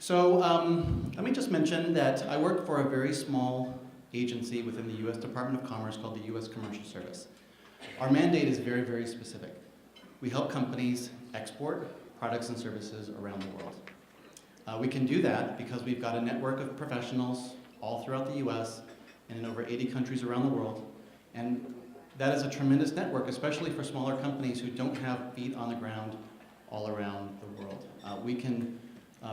Let me just mention that I work for a very small agency within the U.S. Department of Commerce called the U.S. Commercial Service. Our mandate is very, very specific. We help companies export products and services around the world. We can do that because we've got a network of professionals all throughout the U.S. and in over 80 countries around the world. And that is a tremendous network, especially for smaller companies who don't have feet on the ground all around the world. We can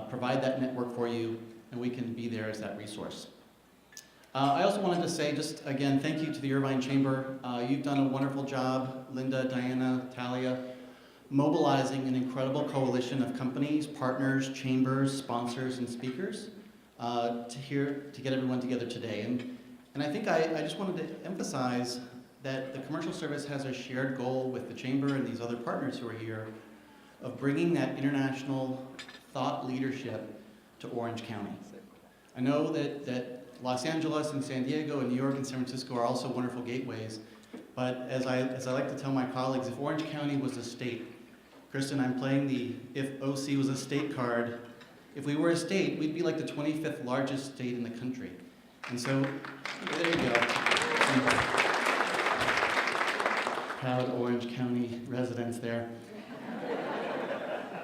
provide that network for you, and we can be there as that resource. I also wanted to say, just again, thank you to the Irvine Chamber. You've done a wonderful job, Linda, Diana, Talia, mobilizing an incredible coalition of companies, partners, chambers, sponsors, and speakers to get everyone together today. And I think I just wanted to emphasize that the Commercial Service has a shared goal with the Chamber and these other partners who are here of bringing that international thought leadership to Orange County. I know that Los Angeles and San Diego and New York and San Francisco are also wonderful gateways, but as I like to tell my colleagues, if Orange County was a state, Kristen, I'm playing the if OC was a state card. If we were a state, we'd be like the 25th largest state in the country. And so, there you go. Proud Orange County residents there.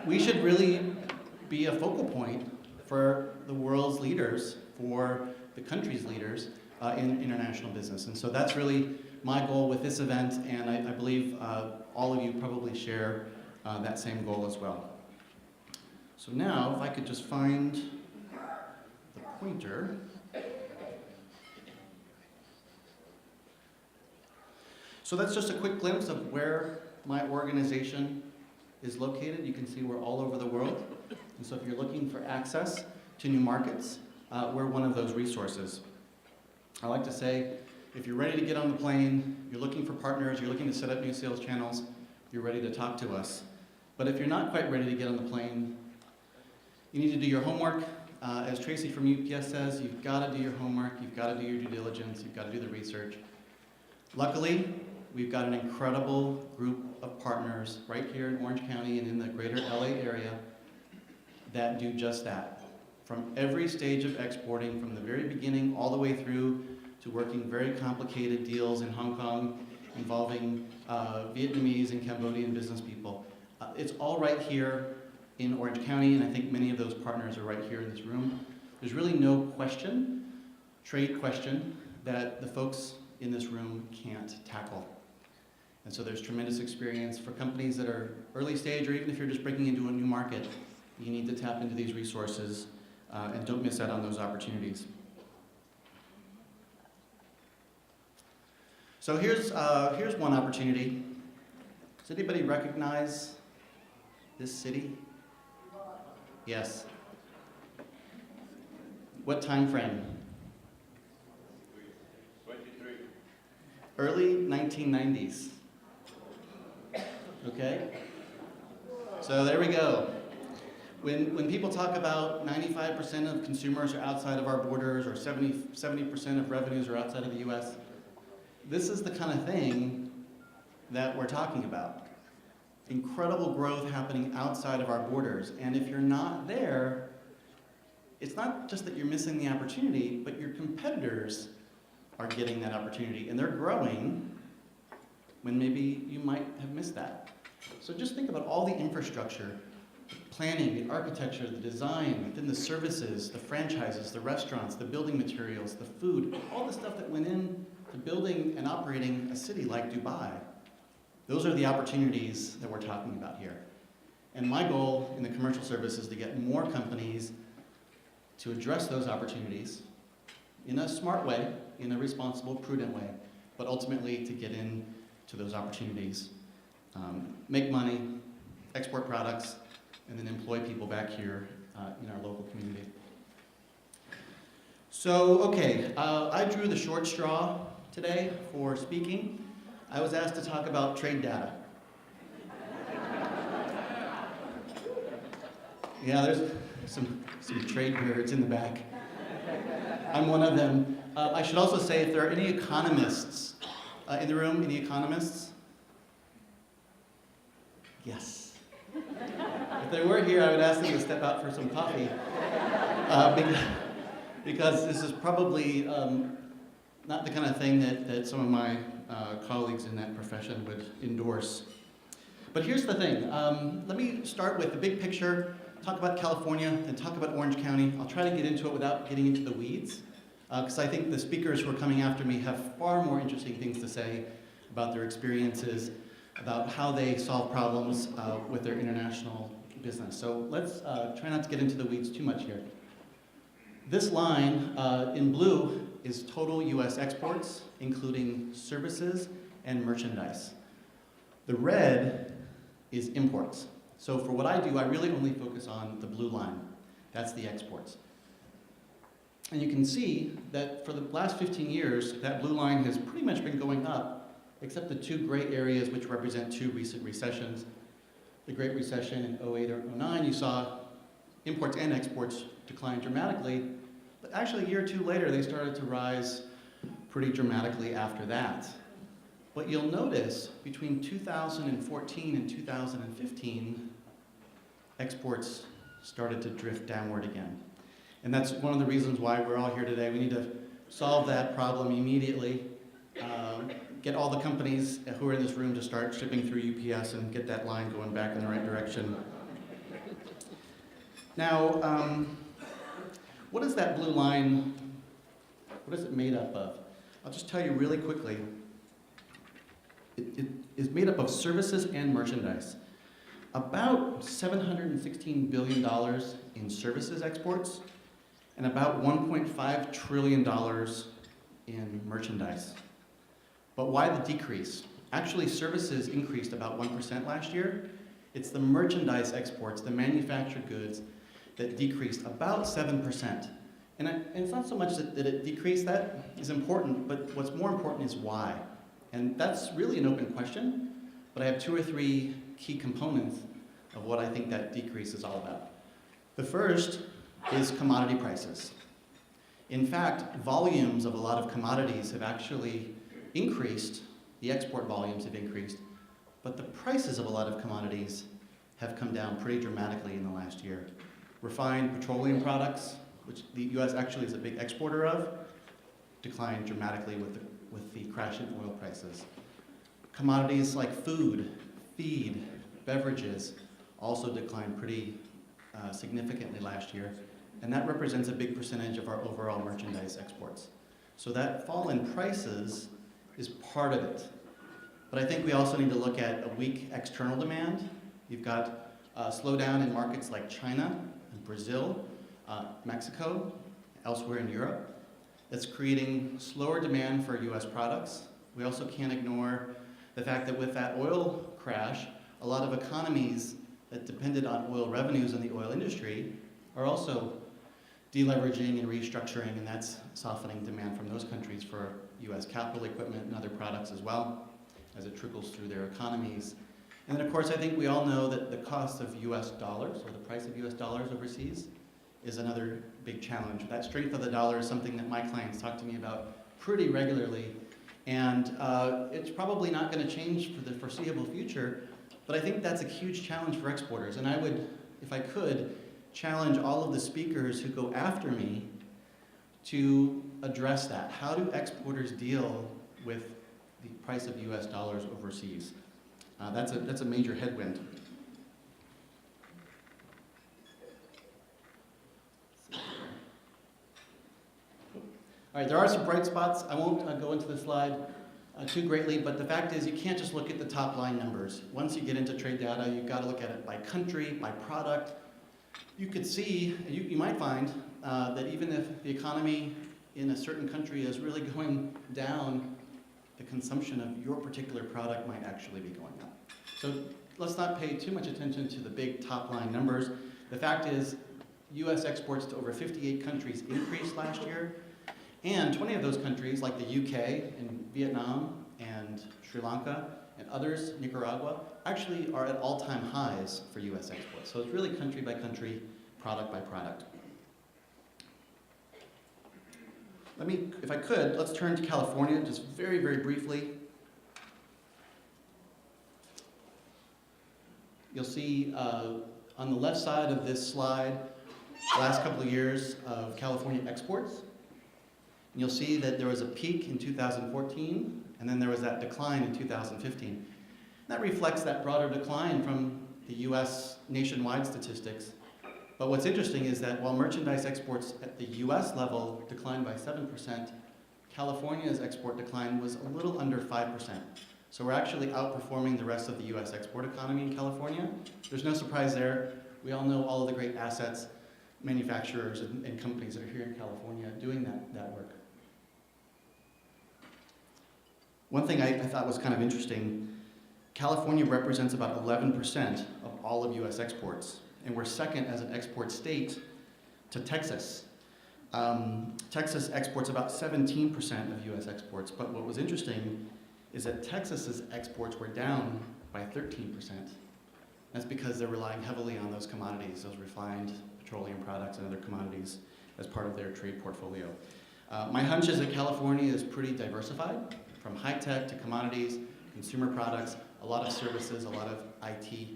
We should really be a focal point for the world's leaders, for the country's leaders in international business. And so that's really my goal with this event, and I believe all of you probably share that same goal as well. So now, if I could just find the pointer. So that's just a quick glimpse of where my organization is located. You can see we're all over the world. And so if you're looking for access to new markets, we're one of those resources. I like to say, if you're ready to get on the plane, you're looking for partners, you're looking to set up new sales channels, you're ready to talk to us. But if you're not quite ready to get on the plane, you need to do your homework. As Tracy from UPS says, you've got to do your homework, you've got to do your due diligence, you've got to do the research. Luckily, we've got an incredible group of partners right here in Orange County and in the greater LA area that do just that. From every stage of exporting, from the very beginning all the way through to working very complicated deals in Hong Kong involving Vietnamese and Cambodian business people. It's all right here in Orange County, and I think many of those partners are right here in this room. There's really no question, trade question, that the folks in this room can't tackle. And so there's tremendous experience for companies that are early stage, or even if you're just breaking into a new market, you need to tap into these resources and don't miss out on those opportunities. So here's one opportunity. Does anybody recognize this city? Yes. What time frame? 23. Early 1990s. Okay? So there we go. When people talk about 95% of consumers are outside of our borders, or 70% of revenues are outside of the US, this is the kind of thing that we're talking about. Incredible growth happening outside of our borders. And if you're not there, it's not just that you're missing the opportunity, but your competitors are getting that opportunity, and they're growing when maybe you might have missed that. So just think about all the infrastructure, the planning, the architecture, the design, within the services, the franchises, the restaurants, the building materials, the food, all the stuff that went in to building and operating a city like Dubai. Those are the opportunities that we're talking about here. And my goal in the Commercial Service is to get more companies to address those opportunities in a smart way, in a responsible, prudent way, but ultimately to get into those opportunities, make money, export products, and then employ people back here in our local community. So, okay, I drew the short straw today for speaking. I was asked to talk about trade data. Yeah, there's some trade nerds in the back. I'm one of them. I should also say, if there are any economists in the room, any economists? Yes. If they were here, I would ask them to step out for some coffee. Because this is probably not the kind of thing that some of my colleagues in that profession would endorse. But here's the thing. Let me start with the big picture, talk about California, and talk about Orange County. I'll try to get into it without getting into the weeds, because I think the speakers who are coming after me have far more interesting things to say about their experiences, about how they solve problems with their international business. So let's try not to get into the weeds too much here. This line in blue is total US exports, including services and merchandise. The red is imports. So for what I do, I really only focus on the blue line. That's the exports. And you can see that for the last 15 years, that blue line has pretty much been going up, except the two gray areas which represent two recent recessions. The Great Recession in 08 or 09, you saw imports and exports decline dramatically, but actually a year or two later, they started to rise pretty dramatically after that. But you'll notice between 2014 and 2015, exports started to drift downward again. And that's one of the reasons why we're all here today. We need to solve that problem immediately, get all the companies who are in this room to start shipping through UPS and get that line going back in the right direction. Now, what is that blue line, what is it made up of? I'll just tell you really quickly. It is made up of services and merchandise. About $716 billion in services exports and about $1.5 trillion in merchandise. But why the decrease? Actually, services increased about 1% last year. It's the merchandise exports, the manufactured goods, that decreased about 7%. And it's not so much that it decreased, that is important, but what's more important is why. And that's really an open question, but I have two or three key components of what I think that decrease is all about. The first is commodity prices. In fact, volumes of a lot of commodities have actually increased, the export volumes have increased, but the prices of a lot of commodities have come down pretty dramatically in the last year. Refined petroleum products, which the US actually is a big exporter of, declined dramatically with the crash in oil prices. Commodities like food, feed, beverages also declined pretty significantly last year, and that represents a big percentage of our overall merchandise exports. So that fall in prices is part of it. But I think we also need to look at a weak external demand. You've got a slowdown in markets like China and Brazil, Mexico, elsewhere in Europe. That's creating slower demand for US products. We also can't ignore the fact that with that oil crash, a lot of economies that depended on oil revenues in the oil industry are also deleveraging and restructuring, and that's softening demand from those countries for US capital equipment and other products as well, as it trickles through their economies. And then of course, I think we all know that the cost of US dollars, or the price of US dollars overseas, is another big challenge. That strength of the dollar is something that my clients talk to me about pretty regularly, and it's probably not going to change for the foreseeable future, but I think that's a huge challenge for exporters, and I would, if I could, challenge all of the speakers who go after me to address that. How do exporters deal with the price of US dollars overseas? That's a major headwind. All right, there are some bright spots. I won't go into the slide too greatly, but the fact is you can't just look at the top line numbers. Once you get into trade data, you've got to look at it by country, by product. You could see, you might find that even if the economy in a certain country is really going down, the consumption of your particular product might actually be going up. So let's not pay too much attention to the big top line numbers. The fact is, US exports to over 58 countries increased last year. And 20 of those countries, like the UK and Vietnam and Sri Lanka and others, Nicaragua, actually are at all-time highs for US exports. So it's really country by country, product by product. If I could, let's turn to California just very, very briefly. You'll see on the left side of this slide, last couple of years of California exports. And you'll see that there was a peak in 2014, and then there was that decline in 2015. That reflects that broader decline from the US nationwide statistics. But what's interesting is that while merchandise exports at the US level declined by 7%, California's export decline was a little under 5%. So we're actually outperforming the rest of the US export economy in California. There's no surprise there. We all know all of the great assets, manufacturers and companies that are here in California doing that work. One thing I thought was kind of interesting, California represents about 11% of all of US exports, and we're second as an export state to Texas. Texas exports about 17% of US exports, but what was interesting is that Texas's exports were down by 13%. That's because they're relying heavily on those commodities, those refined petroleum products and other commodities as part of their trade portfolio. My hunch is that California is pretty diversified, from high tech to commodities, consumer products, a lot of services, a lot of IT.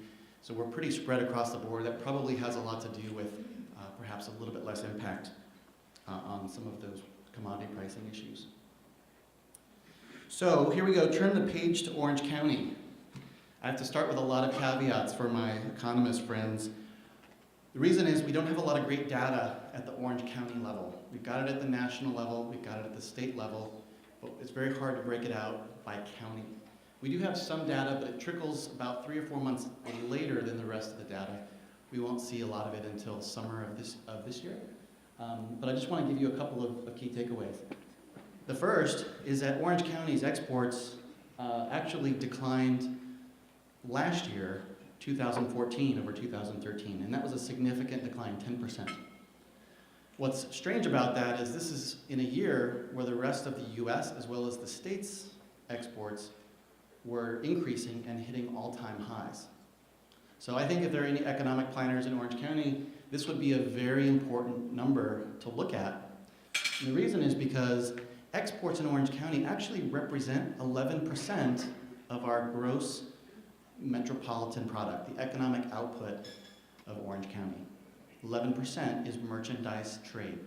So we're pretty spread across the board. That probably has a lot to do with perhaps a little bit less impact on some of those commodity pricing issues. So here we go, turn the page to Orange County. I have to start with a lot of caveats for my economist friends. The reason is we don't have a lot of great data at the Orange County level. We've got it at the national level, we've got it at the state level, but it's very hard to break it out by county. We do have some data, but it trickles about 3 or 4 months later than the rest of the data. We won't see a lot of it until summer of this year. But I just want to give you a couple of key takeaways. The first is that Orange County's exports actually declined last year, 2014 over 2013, and that was a significant decline, 10%. What's strange about that is this is in a year where the rest of the US as well as the state's exports were increasing and hitting all-time highs. So I think if there are any economic planners in Orange County, this would be a very important number to look at. And the reason is because exports in Orange County actually represent 11% of our gross metropolitan product, the economic output of Orange County. 11% is merchandise trade.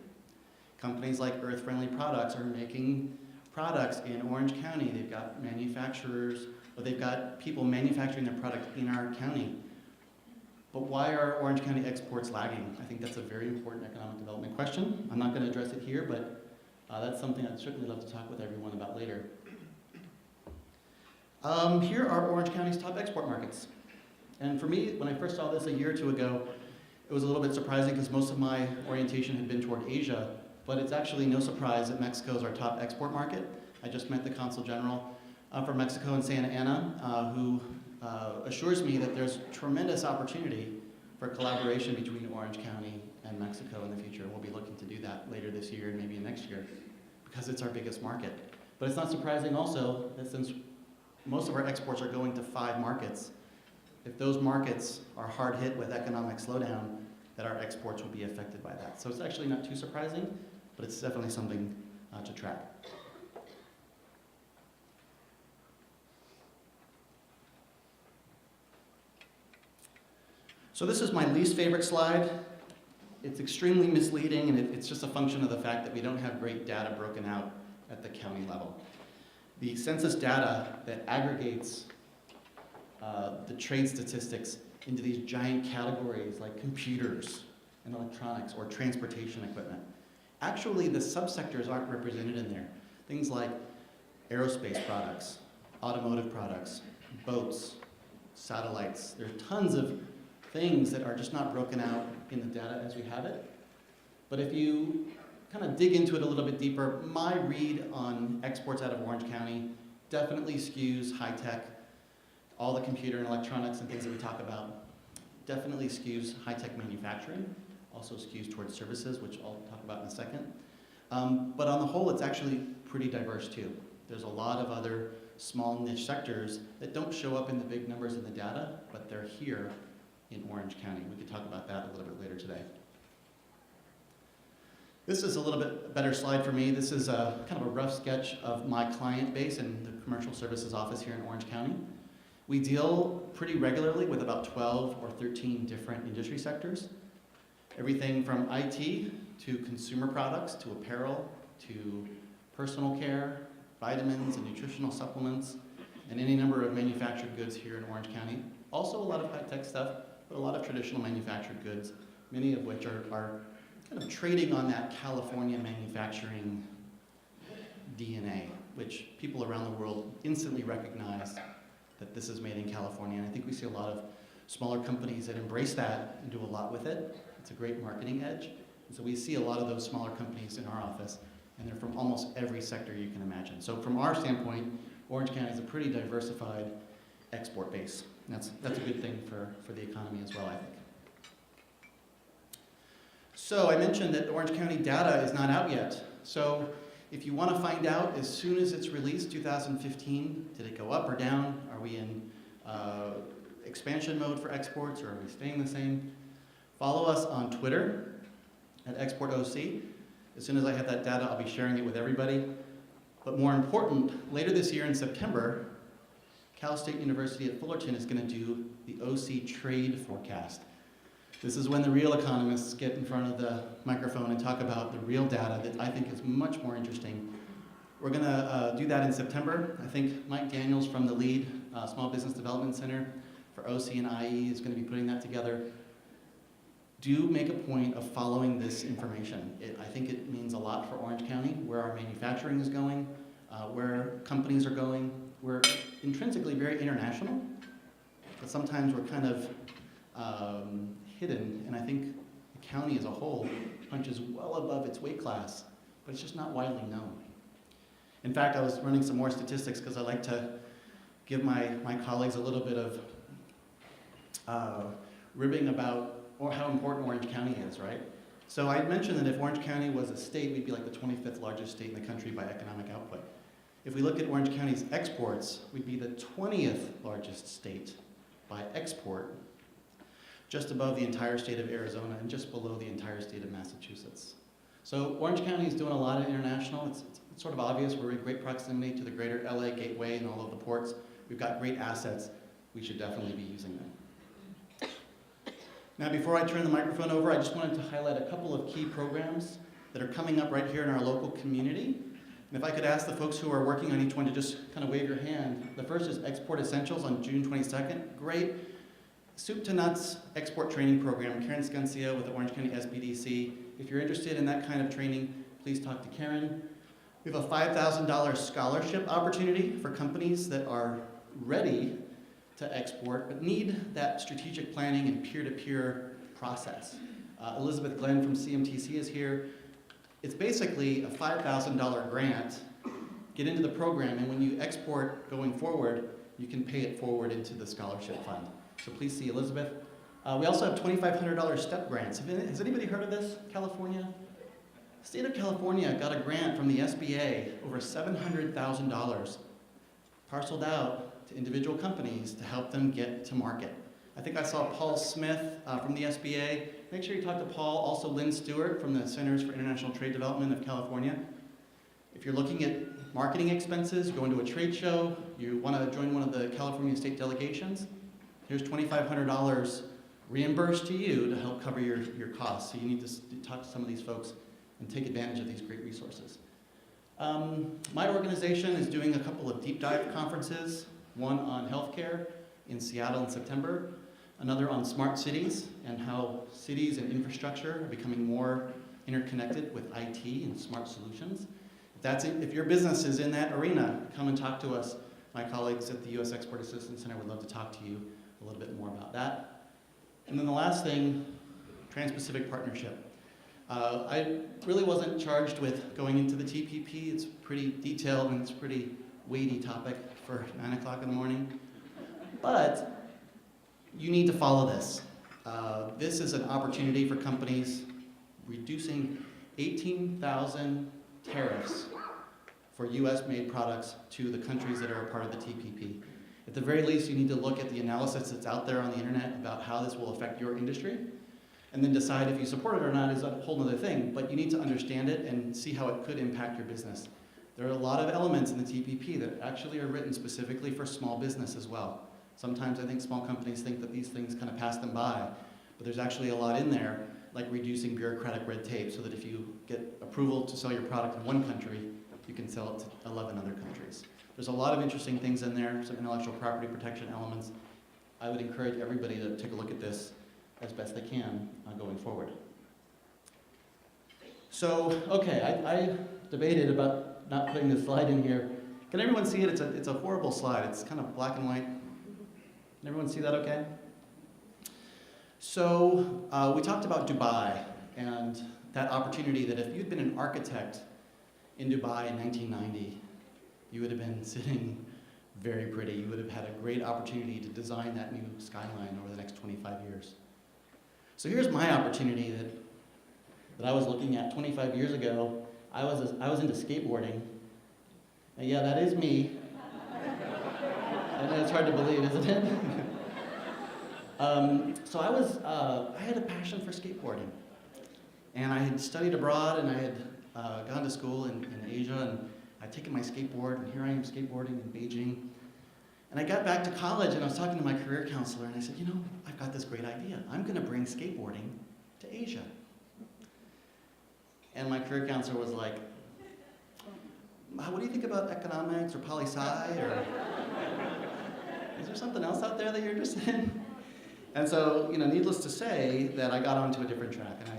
Companies like Earth Friendly Products are making products in Orange County. They've got manufacturers, or they've got people manufacturing their product in our county. But why are Orange County exports lagging? I think that's a very important economic development question. I'm not going to address it here, but that's something I'd certainly love to talk with everyone about later. Here are Orange County's top export markets. And for me, when I first saw this a year or two ago, it was a little bit surprising because most of my orientation had been toward Asia, but it's actually no surprise that Mexico is our top export market. I just met the Consul General from Mexico in Santa Ana, who assures me that there's tremendous opportunity for collaboration between Orange County and Mexico in the future. We'll be looking to do that later this year and maybe next year because it's our biggest market. But it's not surprising also that since most of our exports are going to 5 markets, if those markets are hard hit with economic slowdown, that our exports will be affected by that. So it's actually not too surprising, but it's definitely something to track. So this is my least favorite slide. It's extremely misleading, and it's just a function of the fact that we don't have great data broken out at the county level. The census data that aggregates the trade statistics into these giant categories like computers and electronics or transportation equipment. Actually, the subsectors aren't represented in there. Things like aerospace products, automotive products, boats, satellites. There are tons of things that are just not broken out in the data as we have it. But if you kind of dig into it a little bit deeper, my read on exports out of Orange County definitely skews high tech. All the computer and electronics and things that we talk about definitely skews high tech manufacturing, also skews towards services, which I'll talk about in a second. But on the whole, it's actually pretty diverse too. There's a lot of other small niche sectors that don't show up in the big numbers in the data, but they're here in Orange County. We could talk about that a little bit later today. This is a little bit better slide for me. This is kind of a rough sketch of my client base in the commercial services office here in Orange County. We deal pretty regularly with about 12 or 13 different industry sectors. Everything from IT to consumer products to apparel to personal care, vitamins and nutritional supplements, and any number of manufactured goods here in Orange County. Also a lot of high-tech stuff, but a lot of traditional manufactured goods, many of which are kind of trading on that California manufacturing DNA, which people around the world instantly recognize that this is made in California. And I think we see a lot of smaller companies that embrace that and do a lot with it. It's a great marketing edge. And so we see a lot of those smaller companies in our office, and they're from almost every sector you can imagine. So from our standpoint, Orange County is a pretty diversified export base. And that's a good thing for the economy as well, I think. So I mentioned that Orange County data is not out yet. So if you want to find out as soon as it's released, 2015, did it go up or down? Are we in expansion mode for exports, or are we staying the same? Follow us on Twitter at ExportOC. As soon as I have that data, I'll be sharing it with everybody. But more important, later this year in September, Cal State University at Fullerton is going to do the OC Trade Forecast. This is when the real economists get in front of the microphone and talk about the real data that I think is much more interesting. We're going to do that in September. I think Mike Daniels from the LEAD Small Business Development Center for OC and IE is going to be putting that together. Do make a point of following this information. I think it means a lot for Orange County, where our manufacturing is going, where companies are going. We're intrinsically very international, but sometimes we're kind of hidden, and I think the county as a whole punches well above its weight class, but it's just not widely known. In fact, I was running some more statistics because I like to give my colleagues a little bit of ribbing about how important Orange County is, right? So I mentioned that if Orange County was a state, we'd be like the 25th largest state in the country by economic output. If we look at Orange County's exports, we'd be the 20th largest state by export, just above the entire state of Arizona and just below the entire state of Massachusetts. So Orange County is doing a lot of international. It's sort of obvious. We're in great proximity to the greater LA gateway and all of the ports. We've got great assets. We should definitely be using them. Now, before I turn the microphone over, I just wanted to highlight a couple of key programs that are coming up right here in our local community. And if I could ask the folks who are working on each one to just kind of wave your hand. The first is Export Essentials on June 22nd. Great soup to nuts export training program. Karen Scuncia with the Orange County SBDC. If you're interested in that kind of training, please talk to Karen. We have a $5,000 scholarship opportunity for companies that are ready to export, but need that strategic planning and peer-to-peer process. Elizabeth Glenn from CMTC is here. It's basically a $5,000 grant. Get into the program, and when you export going forward, you can pay it forward into the scholarship fund. So please see Elizabeth. We also have $2,500 STEP grants. Has anybody heard of this? California? The state of California got a grant from the SBA, over $700,000, parceled out to individual companies to help them get to market. I think I saw Paul Smith from the SBA. Make sure you talk to Paul. Also Lynn Stewart from the Centers for International Trade Development of California. If you're looking at marketing expenses, going to a trade show, you want to join one of the California state delegations, here's $2,500 reimbursed to you to help cover your costs. So you need to talk to some of these folks and take advantage of these great resources. My organization is doing a couple of deep dive conferences, one on healthcare in Seattle in September, another on smart cities and how cities and infrastructure are becoming more interconnected with IT and smart solutions. If your business is in that arena, come and talk to us. My colleagues at the U.S. Export Assistance Center would love to talk to you a little bit more about that. And then the last thing, Trans-Pacific Partnership. I really wasn't charged with going into the TPP. It's pretty detailed and it's a pretty weighty topic for 9 o'clock in the morning. But you need to follow this. This is an opportunity for companies reducing 18,000 tariffs for US-made products to the countries that are a part of the TPP. At the very least, you need to look at the analysis that's out there on the internet about how this will affect your industry, and then decide if you support it or not is a whole other thing, but you need to understand it and see how it could impact your business. There are a lot of elements in the TPP that actually are written specifically for small business as well. Sometimes I think small companies think that these things kind of pass them by, but there's actually a lot in there, like reducing bureaucratic red tape so that if you get approval to sell your product in one country, you can sell it to 11 other countries. There's a lot of interesting things in there, some intellectual property protection elements. I would encourage everybody to take a look at this as best they can going forward. So, okay, I debated about not putting this slide in here. Can everyone see it? It's a horrible slide. It's kind of black and white. Can everyone see that okay? So, we talked about Dubai and that opportunity that if you'd been an architect in Dubai in 1990, you would have been sitting very pretty. You would have had a great opportunity to design that new skyline over the next 25 years. So here's my opportunity that I was looking at 25 years ago. I was into skateboarding. And yeah, that is me. I know it's hard to believe, isn't it? So I had a passion for skateboarding. And I had studied abroad, and I had gone to school in Asia, and I'd taken my skateboard, and here I am skateboarding in Beijing. And I got back to college, and I was talking to my career counselor, and I said, you know, I've got this great idea. I'm going to bring skateboarding to Asia. And my career counselor was like, what do you think about economics or poli-sci? Or is there something else out there that you're interested in? And so, you know, needless to say that I got onto a different track, and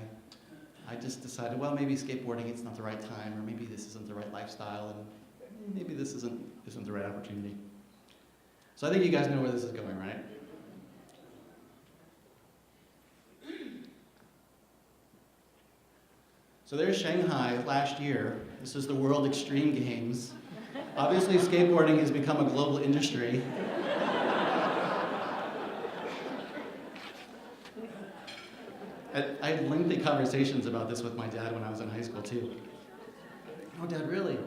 I just decided, well, maybe skateboarding, it's not the right time, or maybe this isn't the right lifestyle, and maybe this isn't the right opportunity. So I think you guys know where this is going, right? So there's Shanghai last year. This is the World Extreme Games. Obviously, skateboarding has become a global industry. I had lengthy conversations about this with my dad when I was in high school, too. Oh, Dad, really?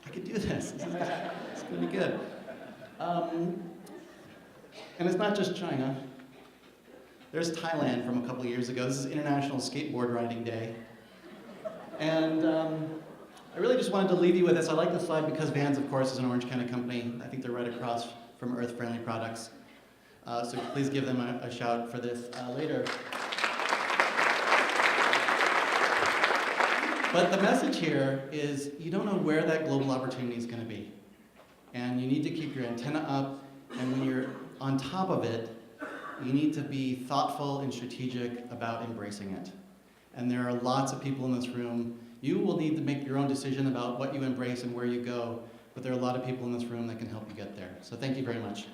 I could do this. This is going to be good. And it's not just China. There's Thailand from a couple of years ago. This is International Skateboard Riding Day. And I really just wanted to leave you with this. I like this slide because Vans, of course, is an Orange County company. I think they're right across from Earth Friendly Products. So please give them a shout for this later. But the message here is you don't know where that global opportunity is going to be. And you need to keep your antenna up, and when you're on top of it, you need to be thoughtful and strategic about embracing it. And there are lots of people in this room. You will need to make your own decision about what you embrace and where you go, but there are a lot of people in this room that can help you get there. So thank you very much.